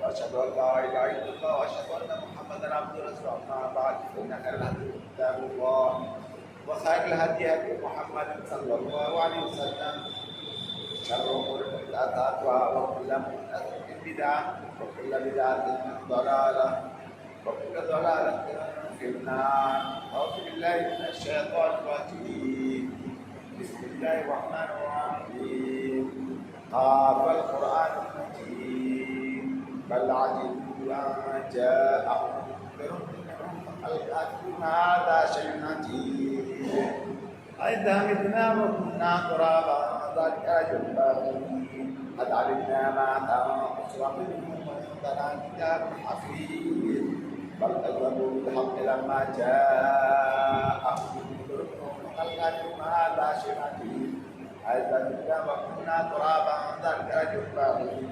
وأشهد أن لا إله إلا الله وأشهد أن محمدا عبده ورسوله أما بعد فإن خير الحديث كتاب الله وخير الهدي هدي محمد صلى الله عليه وسلم شر الأمور محدثاتها وكل محدثة بدعة وكل بدعة ضلالة وكل ضلالة في النار. أعوذ بالله من الشيطان الرجيم. بسم الله الرحمن الرحيم. قاف القرآن المجيد بل عجبوا أن جاءهم منذر منهم فقالوا هذا شيء عجيب أئذا متنا وكنا ترابا ذلك جبارين قد علمنا ما تنقص منهم وعندنا كتاب حفيظ بل كذبوا بالحق لما جاءهم منذر منهم فقالوا هذا شيء عجيب أئذا متنا وكنا ترابا ذلك جبارين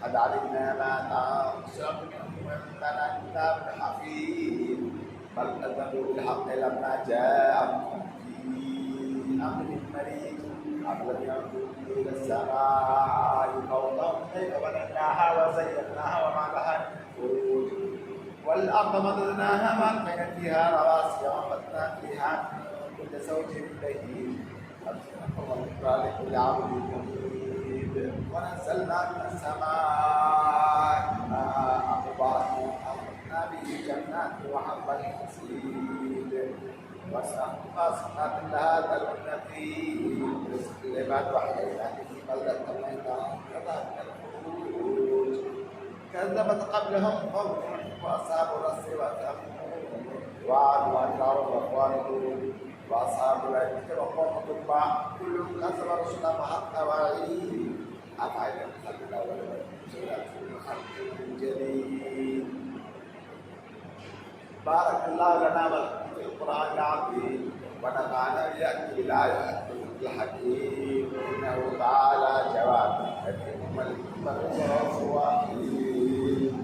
قد علمنا ما تنقص منهم وعندنا كتاب حفيظ بل كذبوا بالحق لما جاءهم أمر مريض أم لم ينظروا إلى السماء فوقهم كيف بنيناها وزيناها وما لها من فروج والأرض مددناها وألقينا فيها رواسي وأنبتنا فيها من كل زوج بهيج وذكرى لكل عبد منيب ونزلنا من السماء ماء مباركا أنبتنا به جنات وحب الحصيد وسقناك لها التي رزق العباد وحيينا به بلدة ميتا كذلك الخروج كذبت قبلهم قوم نوح واصحاب الرس وثمود وعاد وانصار وخوارج واصحاب الايكه وقوم تبع كل كذب رسلا فحق وعيد افعل الخلق الاول والخلق الجديد. بارك الله لنا ولكم في القرآن العظيم ونفعنا بآياته الآيات الحكيم إنه تعالى جواد حكيم ملك رؤوف رحيم.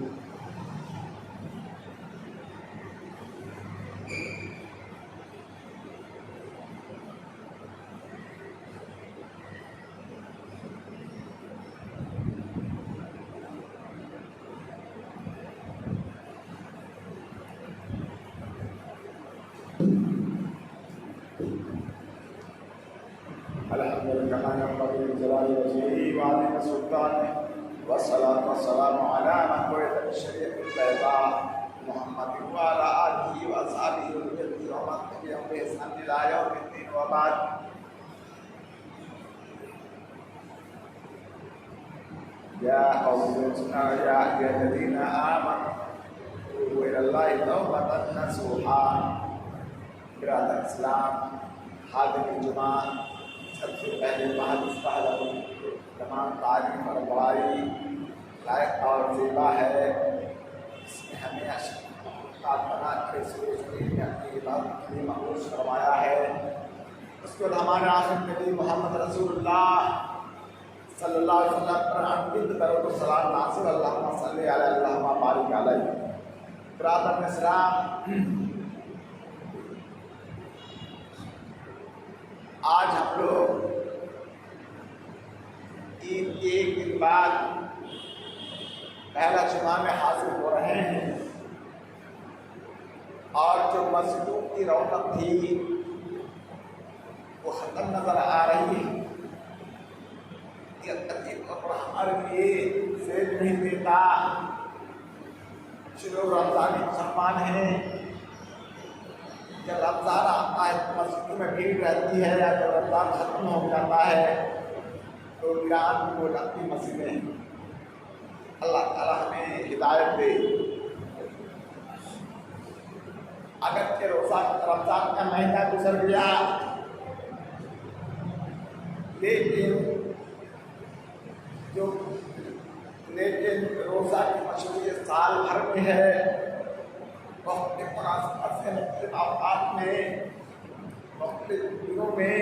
الحمد لله كما ينبغي لجلال وجهه وعظيم سلطانه والصلاة والسلام على من بعث بالشريعة البيضاء محمد وعلى آله وأصحابه ومن تبعهم بإحسان إلى يوم الدين وبعد. يا قوم يا أيها الذين آمنوا توبوا إلى الله توبة نصوحا. قراءة الإسلام خادم الجماعة सबसे पहले तमाम तारीफ और बड़ाई लायक और सेवा है। इसमें हमें बना के अपनी इबादत के लिए मखसूस करवाया है। उसके बाद हमारे आखिर नबी मोहम्मद रसूलुल्लाह सल्लल्लाहु अलैहि वसल्लम पर अनगिनत दरूद और सलाम नाज़िल अल्लाहुम्मा सल्ली अला अल्लाहुम्मा बारिक अलैहि। ब्रादर इस्लाम, आज हम लोग एक दिन बाद पहला जुमा में हाजिर हो रहे हैं और जो मस्जिदों की रौनक थी वो ख़त्म नज़र आ रही है। हमारे लिए सेल नहीं देता। जो रमज़ानी मुसलमान हैं, जब रमज़ान आता है तो मस्जिद में भीड़ रहती है, या जब रमज़ान खत्म हो जाता है तो ईरान में वो लगती मस्जिदें हैं। अल्लाह ताला हमें हिदायत दे। अगर के रमज़ान का महीना गुजर गया, लेकिन रोज़ा की मशरूइयत साल भर में है। वक्त मुनासिबत से मुख्तलिफ अवकात में मुख्तलिफ दिनों में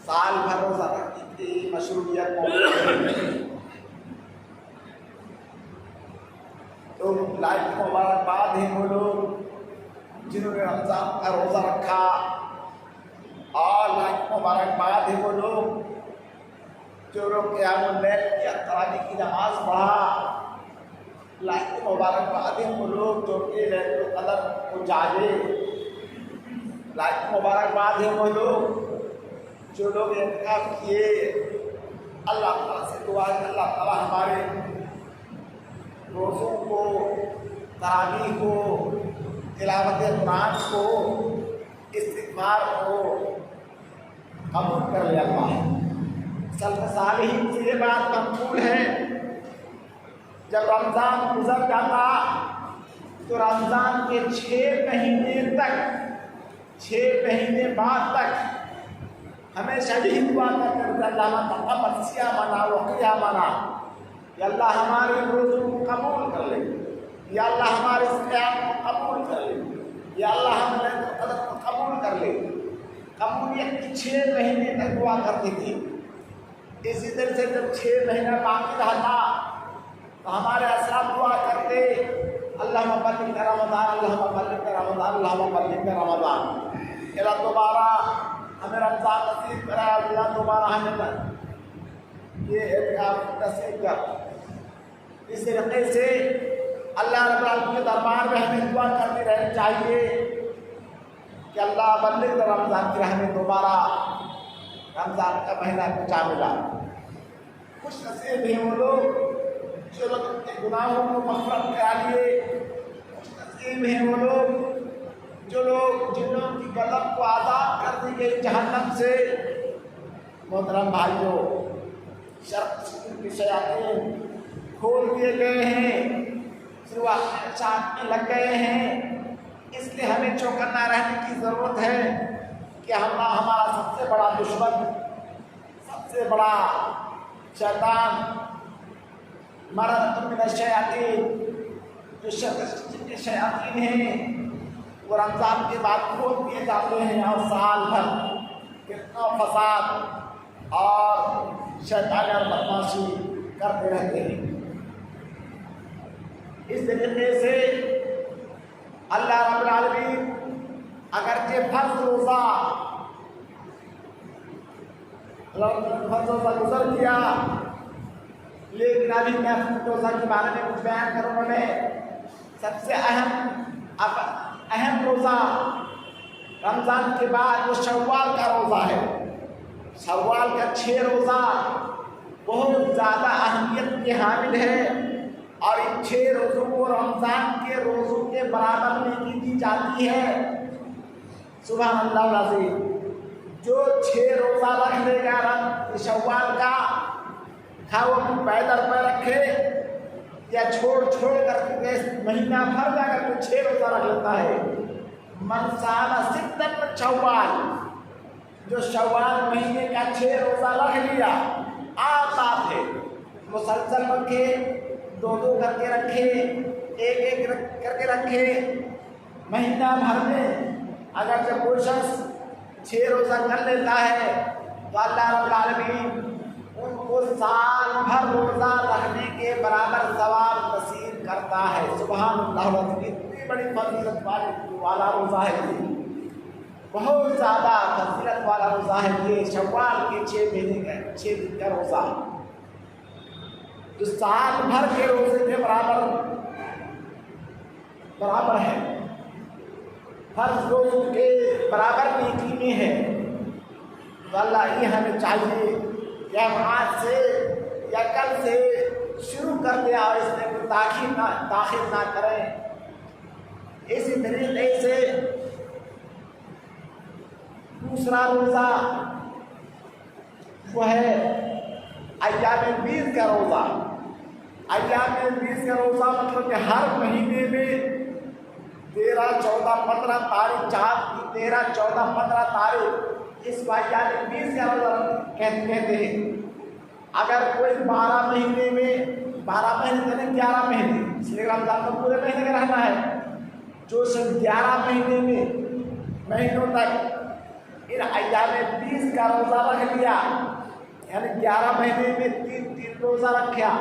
साल भर रोज़ा रखने की मशरूइयत तो लाइफ मुबारकबाद हैं वो लोग जिन्होंने रमज़ान का रोज़ा रखा, और लाइफ मुबारकबाद हैं वो लोग जो लोग क़यामुल लैल की तरावी की नमाज पढ़ा। लाइक मुबारकबाद हैं वो लोग जो कि लैलतुल क़द्र को जागे। लाइक मुबारकबाद हैं वो लोग जो लोग इत्काफ किए। अल्लाह ताला से दुआ है अल्लाह ताला हमारे रोज़ों को, तरावीह को, तिलावत कुरान को, इस्तिग़फ़ार को कबूल कर ले अल्लाह। सल्फ़ सालिहीन से ये बात मक़बूल है, जब रमज़ान गुज़र जाता तो रमज़ान के 6 महीने तक, 6 महीने बाद तक हमेशा यही दुआ करते अल्लाह तक़ब्बल सियामना व क़ियामना, या अल्लाह हमारे रोज़ों को कबूल कर ले, या अल्लाह हमारे क़ियाम को कबूल कर ले, या अल्लाह हम लैलतुल क़द्र को कबूल कर ले। कबूलियत की 6 महीने तक दुआ करती थी। इसी तरह से जब 6 महीना बाकी रहता तो हमारे असलाफ दुआ करते अल्लाहुम्मा बल्लिग़ रमज़ान, अल्लाहुम्मा बल्लिग़ रमज़ान, अल्लाहुम्मा बल्लिग़ रमज़ान। अल्लाह दोबारा हमें रमज़ान नसीब करा, अल्लाह दोबारा हमें ये इत्काफ नसीब कर। इस तरीके से अल्लाह रब्बुल आलमीन के दरबार में हमें दुआ करती रहनी चाहिए कि अल्लाह बल्लिग़ रमज़ान की हमें दोबारा रमज़ान का महीना पहुँचा मिला। खुश नसीब हैं वो लोग जो लोग अपने गुनाहों को मग़फ़िरत करा लिए। खुश नसीब हैं वो लोग जो लोग जिन लोगों की गज़ब को आज़ाद कर दी गई जहन्नम से। मोहतरम भाइयों, शर्क के शयातीन खोल दिए गए हैं, शुरुआत चाटने लग गए हैं। इसलिए हमें चौकन्ना रहने की ज़रूरत है कि हमारा सबसे बड़ा दुश्मन, सबसे बड़ा शैतान मरद मिन शयातीन, जो शयातीन हैं वो रमज़ान के बाद खोल दिए जाते हैं और साल भर कितना फसाद और शैतानी और बदमाशी करते रहते हैं। इस तरीके से अल्लाह रब्बुल आलमीन अगरचे फर्ज़ रोज़ा गुज़र किया, लेकिन अभी मैं रोज़ा के बारे में कुछ बयान करूँगा। मैं सबसे अहम रोज़ा रमज़ान के बाद वो शव्वाल का रोज़ा है। शव्वाल का 6 रोज़ा बहुत ज़्यादा अहमियत के हामिल है और इन 6 रोज़ों को रमज़ान के रोज़ों के बराबर नेकी दी जाती है। सुभान अल्लाह अज़ीम। जो 6 रोज़ा रख लेगा शव्वाल का, खा वो पैदल पर रखे या छोड़ करके महीना भर जाकर के 6 रोज़ा रख लेता है। मन साला सिद्दत शव्वाल, जो शव्वाल महीने का 6 रोज़ा रख लिया, आप है मुसलसल रखे, 2 करके रखे, 1 करके रखे। महीना भर में अगर जब कोई शख्स 6 रोज़ा कर लेता है तो अल्लाह रब्बुल आलमीन उनको साल भर रोज़ा रखने के बराबर सवाब नसीब करता है। सुभान अल्लाह। इतनी बड़ी फजीलत वाला रोज़ा है ये, बहुत ज़्यादा फजीलत वाला रोज़ा है ये। शव्वाल के 6 महीने का 6 दिन का रोज़ा जो साल भर के रोज़े के बराबर है, हर रोज़ों के बराबर नेकी में है। तो अल्लाह ये हमें चाहिए कि हम आज से या कल से शुरू कर दें और इसमें कोई ताख़ीर ना करें। इसी तरीके से दूसरा रोज़ा वो है अय्यामुल बीज़ का रोज़ा। अय्यामुल बीज़ का रोज़ा मतलब कि हर महीने में 13, 14, 15 तारीख, 13, 14, 15 तारीख इस अय्यामुल बीज़ का रोज़ा कहते हैं। अगर कोई 12 महीने में, 12 महीने नहीं 11 महीने, इसलिए रमज़ान को पूरे महीने का रहना है। जो सिर्फ 11 महीनों तक इन अय्यामुल बीज़ का रोज़ा रख लिया, यानी 11 महीने में 3 रोज़ा रखा,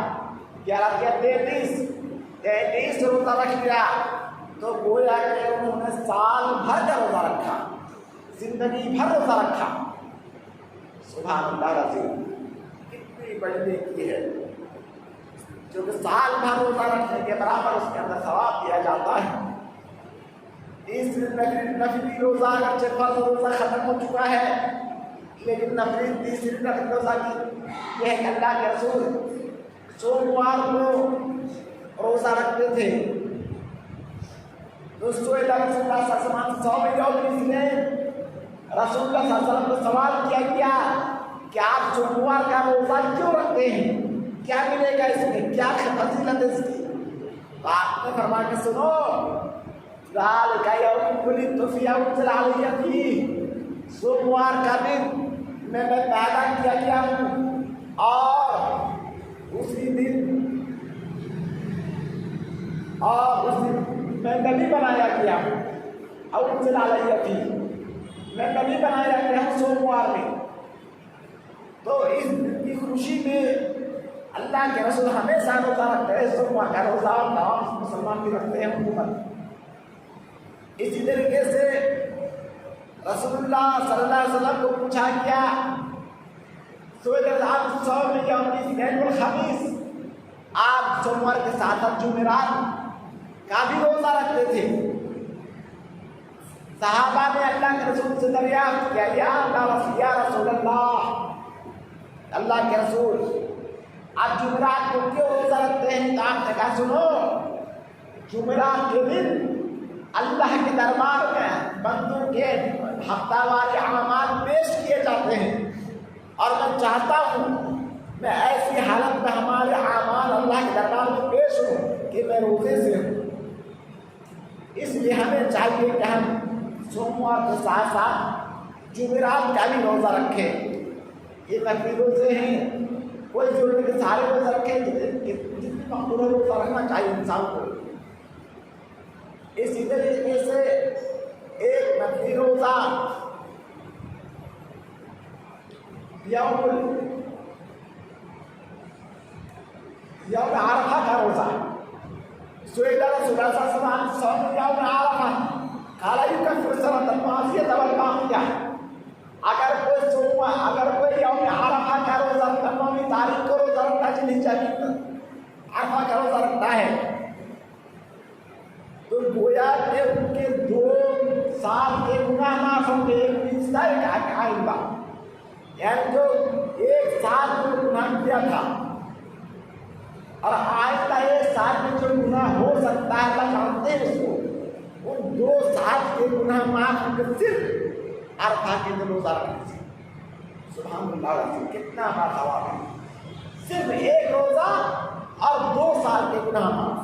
11 या 33 रोज़ा रख लिया, तो गोया कि उन्होंने साल भर का रोज़ा रखा, जिंदगी भर रोज़ा रखा। सुभान अल्लाह। कितनी बड़ी नेकी है। जो कि साल भर रोजा रखने के बराबर उसके अंदर सवाब दिया जाता है। इस नफली रोजा अगरचे फर्ज रोजा खत्म हो चुका है, लेकिन नफली तीसरी नफली रोजा की यह है अल्लाह के रसूल सोमवार को रोजा रखते थे। दोस्तों रसूलुल्लाह को सवाल किया गया कि आप सोमवार का रोजा क्यों रखते हैं, क्या मिलेगा इसमें, क्या फजीलत है इसकी? तो आपने फरमा के सुनो, सोमवार का दिन मैं पैदा किया गया हूँ और उसी दिन मैं नबी बनाया गया हूँ और मैं नबी बनाया गया हूँ सोमवार में। तो इस की खुशी में अल्लाह के रसूल हमेशा रोजा रखते हैं। सोमवार का रोजा और तमाम मुसलमान भी रखते हैं हुकूमत। इसी तरीके से रसूलुल्लाह सल्लल्लाहु अलैहि वसल्लम को पूछा गया आप सोमवार के साथ जुमेरात का भी रोजा रखते थे। सहाबा ने अल्लाह के रसूल से दरियाफ्त किया या रसूलल्लाह, अल्लाह के रसूल आप जुमेरात को क्यों रोजा रखते हैं? तो आपने कहा सुनो, जुमेरात के दिन अल्लाह के दरबार में बंदों के हफ्तावारी अमाल पेश किए जाते हैं और मैं चाहता हूँ मैं ऐसी हालत में हमारे अमाल अल्लाह के दरबार में पेश हूँ कि मैं रोजे से हूँ। इसलिए हमें चाहिए कि हम सोमवार के साथ साथ जुमेरात का भी रोजा रखें। ये नकली रोजे हैं, कोई जरूरी के सारे रोजा रखें, जितनी मकबूल रोजा रखना चाहिए इंसान को। इसी तरीके से एक नकली रोजा यौम आरफा का रोजा, अगर कोई यौम आरफा का रोजा 9वीं तारीख को रोजा रखता है, आरफा का रोजा रखता है, तो गोया के उनके 2 साल के गुनाह माफ होंगे। यानी जो 1 साल में गुनाह किया था और आइंदा 1 साल में जो गुनाह हो सकता है अल्लाह जानते हैं उसको, उन 2 साल के गुनाह माफ होंगे सिर्फ अरफा के दिन रोजा रखने से। सुभान कितना बड़ा सवाब है, सिर्फ 1 रोजा और 2 साल के गुनाह माफ,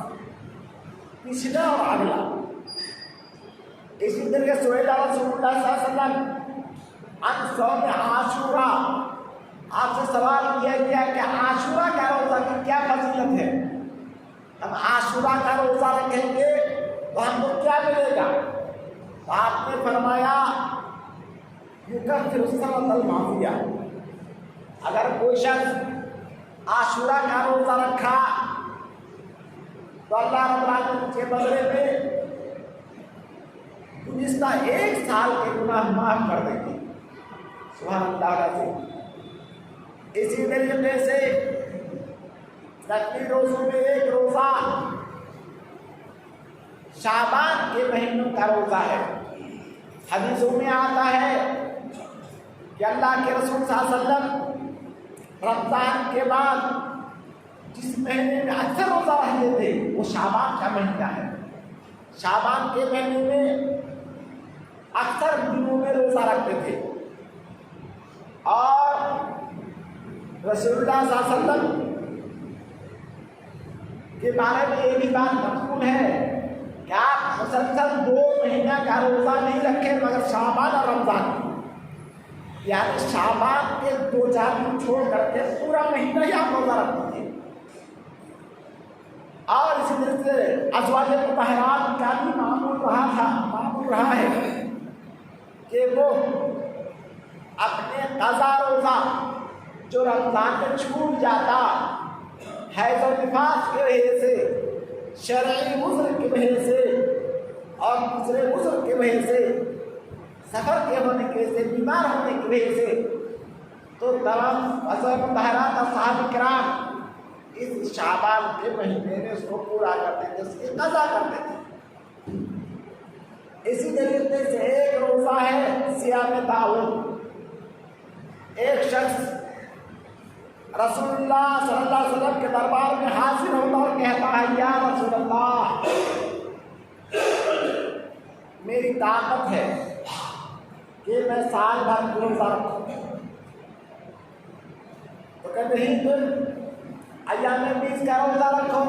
पिछला और अगला। इसी तरीके से आशूरा, आपसे सवाल किया गया कि आशूरा का रोजा की क्या फजीलत है, हम आशूरा का रोजा रखेंगे तो हमको क्या मिलेगा? तो आपने फरमाया माफिया, अगर कोई शख्स आशूरा का रोजा रखा तो अल्लाह रब्बुल आलमीन के बदले में गुज़िश्ता 1 साल के गुनाह माफ कर देंगे। सुभान अल्लाह। इसी तरीके से नकली रोजों में एक रोजा शाबान के महीनों का रोजा है। हदीसों में आता है कि अल्लाह के रसूल सल्लल्लाहु अलैहि वसल्लम रमजान के बाद जिस महीने में अक्सर रोजा रखते थे वो शाबान का महीना है। शाबान के महीने में अक्सर दिनों में रोजा रखते थे और रसूलुल्लाह सल्लल्लाहु अलैहि वसल्लम के बारे में ये भी बात मकबूल है कि आप मुसलसल 2 महीना का रोजा नहीं रखे मगर शाबान और रमजान, यानी शाबान के 2-4 दिन छोड़ करके पूरा महीना ही आप रोजा रखते थे। और इसी तरह से अज़वाज मुतहरात का भी मामूल रहा है कि वो अपने क़ज़ा रोजा जो रमजान में छूट जाता हैज़ और निफास की वजह से, शरई उज़्र की वजह से और दूसरे उज़्र की वजह से, सफ़र के होने की वजह से, बीमार होने की वजह से, तो तमाम अज़वाज मुतहरात और सहाबा किराम इस शाबान के महीने में उसको पूरा करते थे, उसकी कज़ा करते थे। इसी तरीके से एक रोज़ा है सियाम दाऊद। एक शख्स रसूलुल्लाह सल्लल्लाहु अलैहि वसल्लम के दरबार में हाजिर होता और कहता है, या रसूलल्लाह, मेरी ताकत है कि मैं साल भर रोज़ा रखूं। तो कहते नहीं, तुम अय्याम बीस का रोज़ा रखो,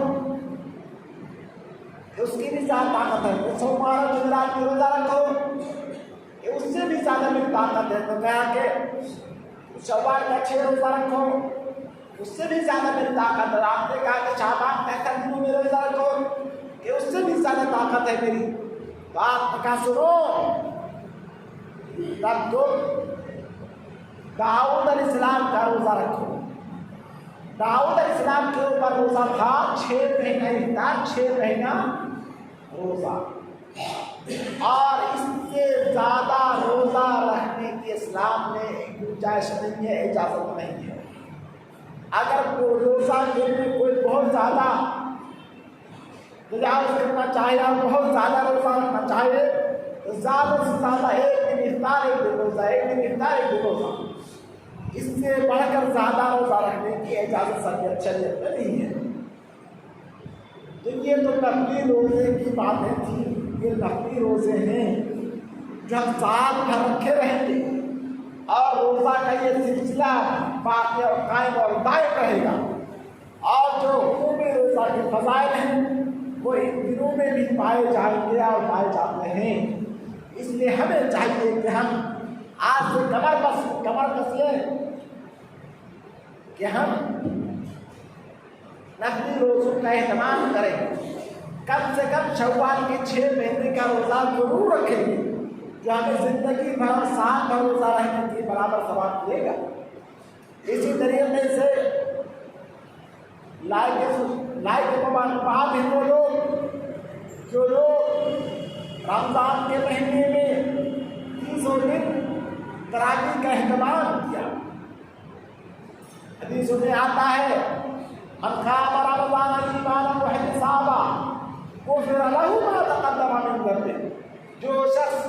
उसकी भी ज़्यादा ताकत है। सोमवार जुमेरात की रोज़ा रखो, उससे भी ज़्यादा मेरी ताकत है। तो मैं आके शव्वाल का 6 रोज़ा रखो, उससे भी ज़्यादा मेरी ताकत है। आपने कहा कि शाबान 65 दिनों में रोज़ा रखो, कि उससे भी ज़्यादा ताकत है मेरी। तो आपने कहा सुनो, तब तो दाऊद अलैहिस्सलाम का रोज़ा रखो। दाऊद अलैहिस्सलाम के ऊपर रोज़ा था 6 महीना इफ्तार, 6 महीना रोज़ा। और इससे ज़्यादा रोज़ा रखने की इस्लाम में गुंजाइश नहीं है, इजाज़त नहीं है। अगर कोई रोज़ा के में कोई बहुत ज़्यादा तजावुज़ करना चाहे और बहुत ज़्यादा रोज़ा रखना चाहे, तो ज़्यादा से ज़्यादा एक दिन इफ्तार, एक दिन रोज़ा, एक दिन इफ्तार, एक दिन रोज़ा। इससे बढ़कर ज़्यादा रोज़ा रखने की इजाज़त शरीयत में नहीं है। तो ये तो नकली रोज़े की बातें थी। ये नकली रोज़े हैं जो हम साल भर रखे रहेंगे और रोज़ा का ये सिलसिला बाकी और कायम और दायम रहेगा। और जो उम्मी रोज़ा के फज़ाइल हैं वो इन दिनों में भी पाए जाएंगे और पाए जाते हैं। इसलिए हमें चाहिए कि हम आज से कमर कस लें कि हम नकली रोज़ों का एहतमाम करें। कम से कम शव्वाल के 6 महीने का रोज़ा जरूर रखेंगे, जो हमें ज़िंदगी भर साल भर रोज़ा रहने के बराबर सवाब देगा। इसी तरीके से लायक मुबारकबाद हैं वो लोग जो लोग रमज़ान के महीने में 30 दिन तरावी का एहतमाम किया। हदीसों में आता है, मन क़ाम रमज़ान ईमानन व इहतिसाबन गुफ़िर लहू मा तक़द्दम मिन ज़ंबिही। जो शख्स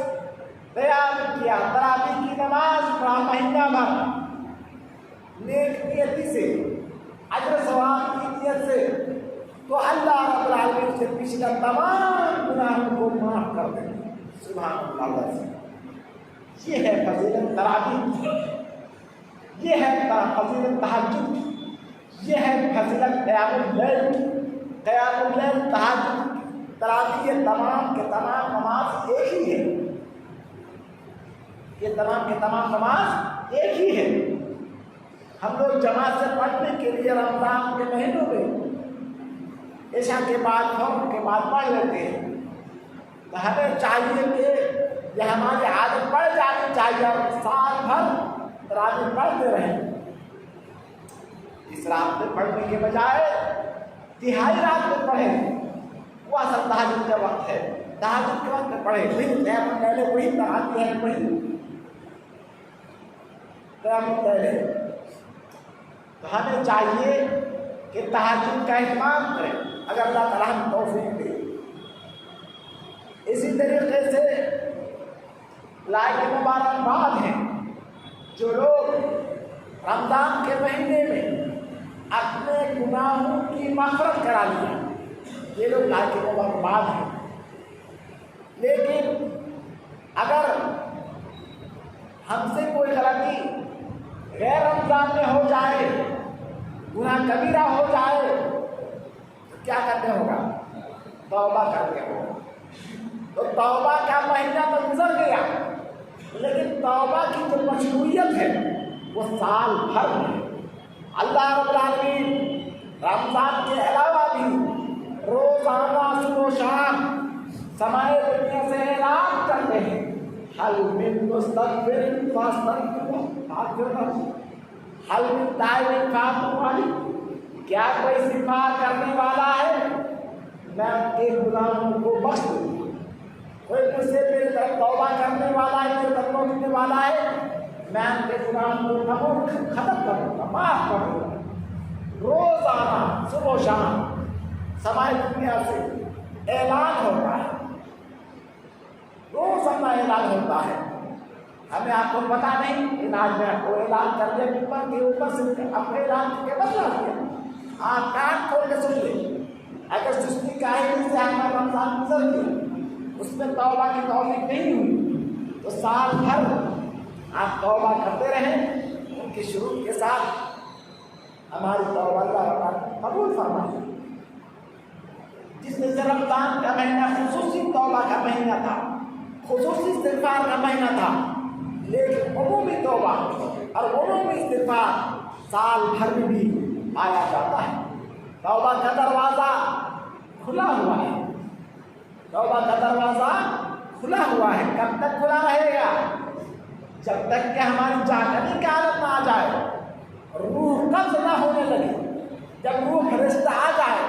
क़याम किया, तरावी की नमाज पढ़ा महीना भर नेक नियति से, अजर सवाब की नियत से, तो अल्लाह रब्बुल आलमीन उसके पिछले तमाम गुनाहों को माफ़ कर देंगे। सुभान अल्लाह। ये है फजीलत तरावी, ये है फजीलत तहज्जुद, ये है फजीलत क़यामुल लैल, तहज्जुद, तरावी। ये तमाम के तमाम नमाज एक ही है। ये तमाम के तमाम नमाज एक ही है। हम लोग जमात से पढ़ने के लिए रमज़ान के महीनों में ईशा के बाद फजर के बाद पढ़ लेते हैं। तो हमें चाहिए कि यह हमारी आदत पड़ जानी चाहिए और साल भर तरावी पढ़ते रहें। इस रात में पढ़ने के बजाय तिहाई रात में पढ़ें। वो असल तहज्जुद का वक्त है, तहज्जुद के वक्त में पढ़े। वही क़यामुल लैल, वही तरावी है, वही क़यामुल लैल है। तो हमें चाहिए कि तहज्जुद का एहतमाम करें, अगर अल्लाह ताला हमें तौफीक दे। इसी तरीके से लायक मुबारकबाद हैं जो लोग रमज़ान के महीने में अपने गुनाहों की मग़फ़िरत करा लिया। ये लोग लायक मुबारकबाद हैं। लेकिन अगर हमसे कोई गलती गैर रमज़ान में हो जाए, गुनाह कबीरा हो जाए, तो क्या करने होगा? तौबा करने होगा। तो तौबा का महीना तो गुजर गया, लेकिन तौबा की जो मशरूइयत है वो साल भर है। अल्लाह रब्बुल आलमीन रमज़ान के अलावा भी रोज़ाना सुबह शाम समाए दुनिया से ऐलान करते हैं, हल मिन मुस्तग़फ़िरिन फ़ास्तग़फ़िरुह, हल मिन ताइबिन फ़अतूबु, क्या कोई इस्तिग़फ़ार करने वाला है, मैं उनके गुनाहों को बख्श दूँगा। कोई मुझसे मेरी तरफ तौबा करने वाला है, मेरे तरफ लौटने वाला है, मैं उनके गुनाहों को खत्म कर दूँगा, माफ़ कर दूँगा। रोजाना सुबह शाम समाज दुनिया से ऐलान होता है, रोजाना ऐलान होता है। हमें आपको पता नहीं, आज में आपको ऐलान कर दिया ऊपर के ऊपर से, अपने ऐलान के बदला दिया। आप कान खोल के सुन ले, अगर सुस्ती काहे से हमारा रमजान गुजर गया, उसमें तौबा की तौफीक नहीं हुई, तो साल भर आप तौबा करते रहें उनकी शुरू के साथ। हमारी तौबा अल्लाह कबूल फरमाए। जिसमें से रमजान का महीना खुसूसी तौबा का महीना था, खुसूसी इस्तिग़फ़ार का महीना था, लेकिन उमूमी तौबा और उमूमी इस्तिग़फ़ार साल भर में भी पाया जाता है। तौबा का दरवाज़ा खुला हुआ है, तौबा का दरवाज़ा खुला हुआ है। कब तक खुला रहेगा? जब तक कि हमारी जागने की हालत में आ जाए, रूह कब्ज़ ना होने लगे। जब रूह फरिश्ता आ जाए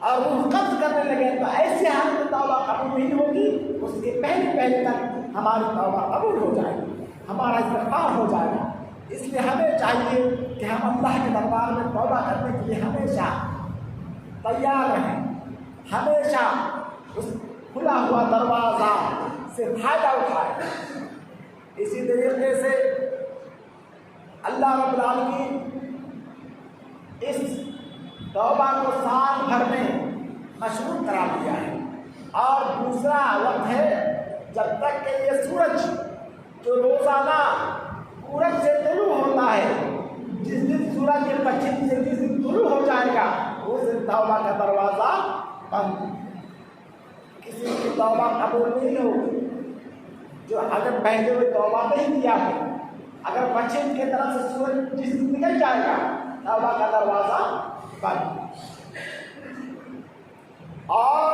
और रूह कब्ज़ करने लगे, तो ऐसी हालत में तौबा कबूल नहीं होगी। उसके पहले तक हमारी तौबा कबूल हो जाएगी, हमारा इस्तिग़फ़ार हो जाएगा। इसलिए हमें चाहिए कि हम अल्लाह के दरबार में तौबा करने के लिए हमेशा तैयार रहें, हमेशा उस खुला हुआ दरवाज़ा से फ़ायदा उठाएं। इसी तरीके से अल्लाह रब्बुल आलमीन इस तौबा को साल भर में मशरूत करा दिया है। और दूसरा वक्त है जब तक कि ये सूरज जो रोज़ाना पूरब से तुलू होता है, जिस दिन सूरज के पश्चिम से जिस दिन तुलू हो जाएगा, उस दिन तौबा का दरवाज़ा बंद। किसी की तौबा कबूल नहीं होगी जो अगर पहले हुए तौबा नहीं किया है। अगर पश्चिम की तरफ से सूरज जिस दिन निकल जाएगा, तौबा का दरवाज़ा बंद। और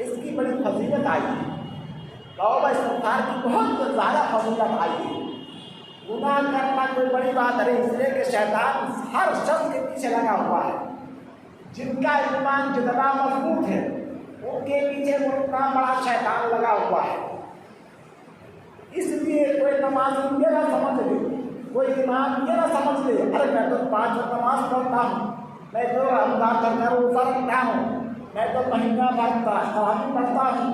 इसकी बड़ी फजीलत आई है, तौबा इस्तिग़फ़ार की बहुत ज़्यादा फजीलत आई है। गुनाह करना कोई बड़ी बात नहीं, इसलिए कि शैतान हर शख्स के पीछे लगा हुआ है। जिनका ईमान जितना मजबूत है, उनके पीछे उतना बड़ा शैतान लगा हुआ है। इसलिए कोई नमाज ये ना समझ ले, कोई ईमान ये ना समझ ले, अरे मैं तो 5 वक्त नमाज पढ़ता हूँ, मैं तो रमज़ान का रोज़ा रखता हूँ, मैं तो महीना भर तरावी पढ़ता हूँ,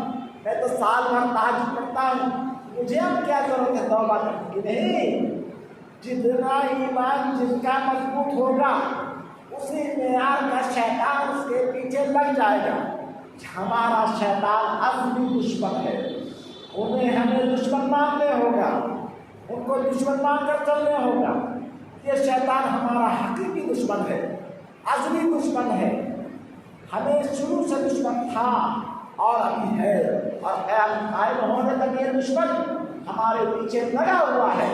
मैं तो साल भर तहज्जुद पढ़ता हूँ, मुझे अब क्या जरूरत है तौबा करने की? नहीं, जितना ईमान जिसका मजबूत होगा, उसी मेयार का शैतान उसके पीछे लग जाएगा। हमारा शैतान असली दुश्मन है, उन्हें हमें दुश्मन मानने होगा, उनको दुश्मन मानकर चलने होगा। ये शैतान हमारा हकीकी दुश्मन है, असली दुश्मन है, हमें शुरू से दुश्मन था और अभी है, और कायम होने तक ये दुश्मन हमारे पीछे लगा हुआ है।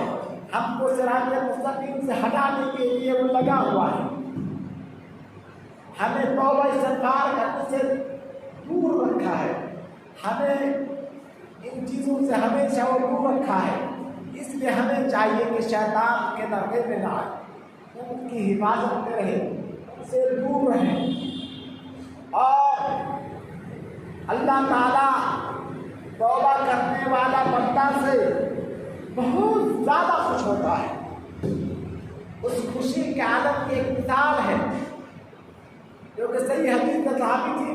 हमको सिराते मुस्तकीम से हटाने के लिए वो लगा हुआ है। हमें तौबा इस्तिग़फ़ार करने से दूर रखा है, हमें इन चीज़ों से हमेशा वो दूर रखा है। इसलिए हमें चाहिए कि शैतान के दरके में ना आए, उनकी हिफाजत में रहे, उनसे दूर रहें। और अल्लाह ताला तौबा करने वाला बंदा से बहुत ज़्यादा खुश होता है। उस खुशी के आदत की एक मिसाल है जो कि सही हदीस के सहाबी थे।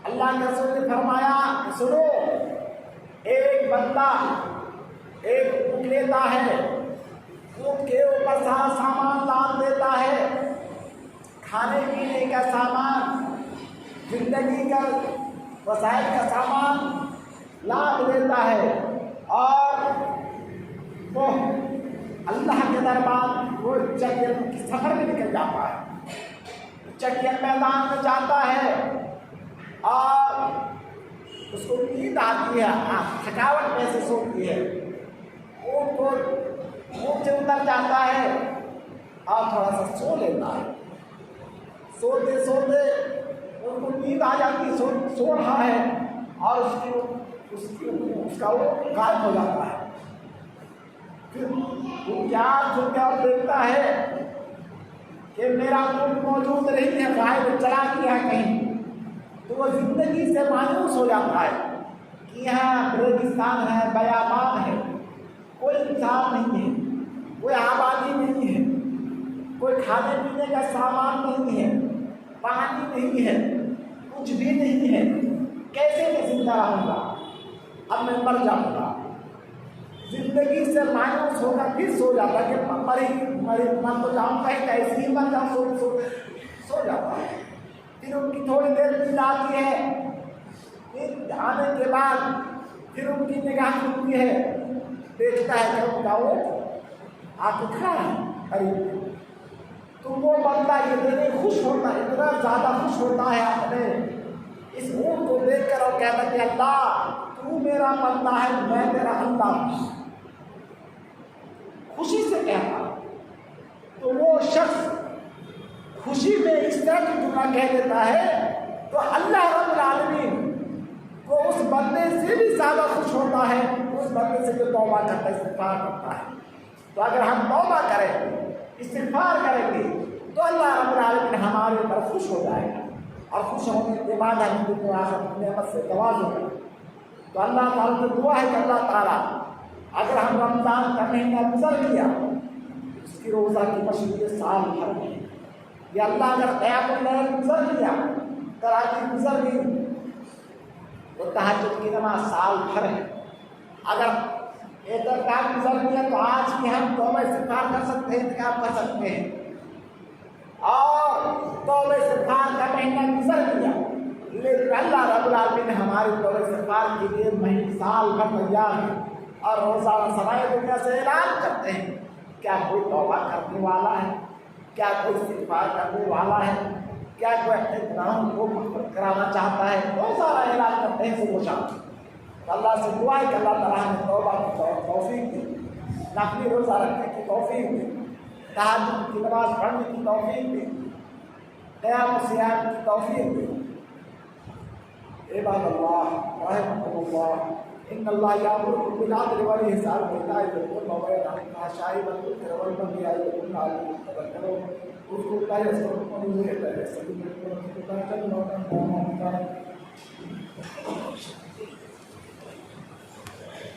अल्लाह के रसूल ने फरमाया, सुनो, एक बंदा एक ऊँट लेता है, ऊँट के ऊपर सारा सामान लाद देता है, खाने पीने का सामान, जिंदगी का वसाइल का सामान लाद देता है, और वो अल्लाह के दरबार वो जंगल की सफ़र में निकल जाता है, जंगल मैदान में जाता है और उसको नींद आती है, थकावट महसूस होती है, वो से उतर जाता है और थोड़ा सा सो लेता है। सोते सोते उनको नींद आ जाती है, सो रहा है, और उसका वो गायब हो जाता है। फिर वो क्या और देखता है कि मेरा ऊँट मौजूद नहीं है, गायब चला गया कहीं। तो वो जिंदगी से मायूस हो जाता है कि यहाँ रेगिस्तान है, बयाबान है, कोई इंसान नहीं है, कोई आबादी नहीं है, कोई खाने पीने का सामान नहीं है, पानी नहीं है, कुछ भी नहीं है, कैसे मैं जिंदा रहूँगा? अब मैं मर जाऊँगा। जिंदगी से मायूस होगा, फिर सो जाता कि मर तो जाऊँगा ही, कैसे ही मर जाऊँ, सो जाता। फिर उनकी थोड़ी देर नींद आती है, नींद आने के बाद फिर उनकी निगाह खुलती है, देखता है कि उनका वो आके खड़ा है। अरे तो वो बंदा इतने खुश होता है, इतना ज़्यादा खुश होता है अपने इस ऊँट को देखकर और कहता कि अल्लाह तू मेरा बंदा है, मैं तेरा अल्लाह। खुशी से कहता। तो वो शख्स खुशी में इस तरह की जुमला कह देता है तो अल्लाह रब्बुल आलमीन को उस बंदे से भी ज़्यादा खुश होता है, उस बंदे से जो तौबा करता है, इस्तिग़फ़ार करता है। तो अगर हम तौबा करेंगे, इस्तिग़फ़ार करेंगे तो अल्लाह रब्बुल आलमीन हमारे ऊपर खुश हो जाएगा, और खुश होने के बाद हम दुनिया आखिरत नेमत से नवाज़ेगा। तो अल्लाह ताला से दुआ है कि अल्लाह ताला अगर हम रमज़ान का महीना गुजर गया, उसकी रोज़ा की मशरूत साल भर में, या अल्लाह अगर क़यामुल लैल गुजर गया, तरावी गुजर गई, तो तहज्जुद की नमाज साल भर है। अगर एतकाफ़ गुजर गया तो आज भी हम तौबा इस्तिग़फ़ार कर सकते हैं, एतकाफ़ कर सकते हैं। और तौबा इस्तिग़फ़ार का महीना गुजर गया, लेकिन अल्लाह रब्बुल आलमीन ने हमारी तौबा इस्तिग़फ़ार के लिए महीने साल भर तैयार है। और रोज़ाना समाए दुनिया से ऐलान करते हैं, क्या कोई तौबा करने वाला है? क्या कोई इस्तिग़फ़ार करने वाला है? क्या कोई अपने गुनाहों को माफ़ कराना चाहता है? रोज़ाना ऐलान करते हैं सुबह शाम। तो अल्लाह से दुआ है कि अल्लाह ताला हमें तौबा की तौफ़ीक़ दे, नफ़ली रोज़ा रखने की तौफ़ीक़ दे, तहज्जुद की नमाज़ पढ़ने की तौफ़ीक़ दे, क़याम व सियाम की तौफ़ीक़ दे। इबादल्लाह रहमकुमुल्लाह, इन्नल्लाह यामुरुकुम बिल अदलि वल इहसान व इताइ ज़िल क़ुर्बा व यनहा अनिल फ़हशाइ वल मुनकरि वल बग़yi य'iज़ुकुम लअल्लकुम तज़क्करून। उज़्कुरुल्लाह यज़्कुरुकुम वज़कुरूहु यस्तग़फिर लकुम।